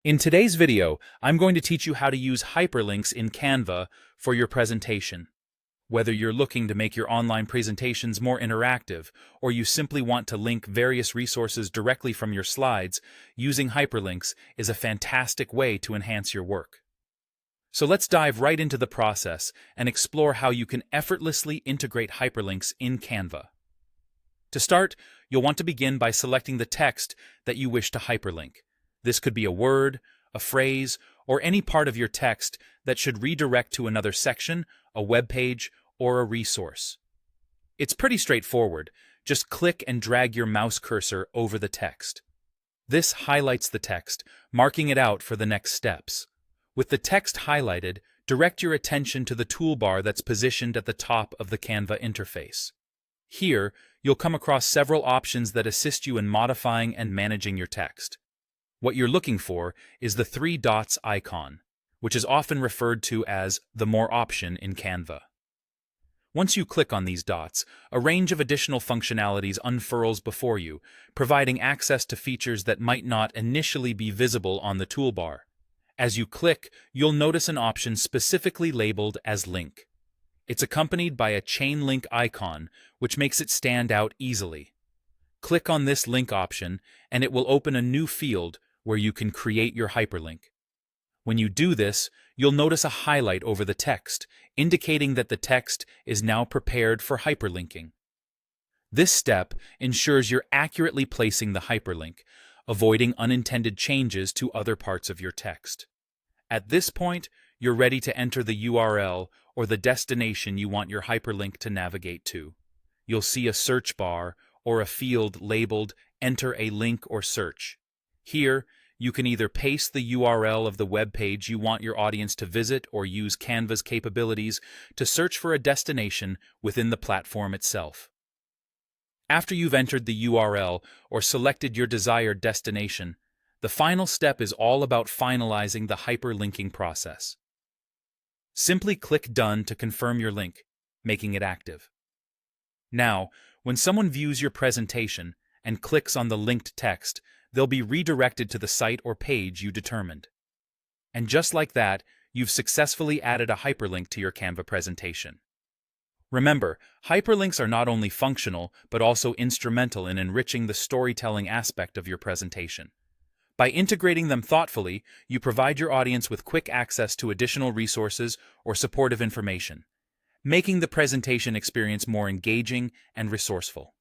In today's video, I'm going to teach you how to use hyperlinks in Canva for your presentation. Whether you're looking to make your online presentations more interactive, or you simply want to link various resources directly from your slides, using hyperlinks is a fantastic way to enhance your work. So let's dive right into the process and explore how you can effortlessly integrate hyperlinks in Canva. To start, you'll want to begin by selecting the text that you wish to hyperlink. This could be a word, a phrase, or any part of your text that should redirect to another section, a web page, or a resource. It's pretty straightforward. Just click and drag your mouse cursor over the text. This highlights the text, marking it out for the next steps. With the text highlighted, direct your attention to the toolbar that's positioned at the top of the Canva interface. Here, you'll come across several options that assist you in modifying and managing your text. What you're looking for is the three dots icon, which is often referred to as the More option in Canva. Once you click on these dots, a range of additional functionalities unfurls before you, providing access to features that might not initially be visible on the toolbar. As you click, you'll notice an option specifically labeled as Link. It's accompanied by a chain link icon, which makes it stand out easily. Click on this link option, and it will open a new field where you can create your hyperlink. When you do this, you'll notice a highlight over the text, indicating that the text is now prepared for hyperlinking. This step ensures you're accurately placing the hyperlink, avoiding unintended changes to other parts of your text. At this point, you're ready to enter the URL or the destination you want your hyperlink to navigate to. You'll see a search bar or a field labeled Enter a Link or Search. Here, you can either paste the URL of the web page you want your audience to visit or use Canva's capabilities to search for a destination within the platform itself. After you've entered the URL or selected your desired destination, the final step is all about finalizing the hyperlinking process. Simply click Done to confirm your link, making it active. Now, when someone views your presentation and clicks on the linked text, they'll be redirected to the site or page you determined. And just like that, you've successfully added a hyperlink to your Canva presentation. Remember, hyperlinks are not only functional, but also instrumental in enriching the storytelling aspect of your presentation. By integrating them thoughtfully, you provide your audience with quick access to additional resources or supportive information, making the presentation experience more engaging and resourceful.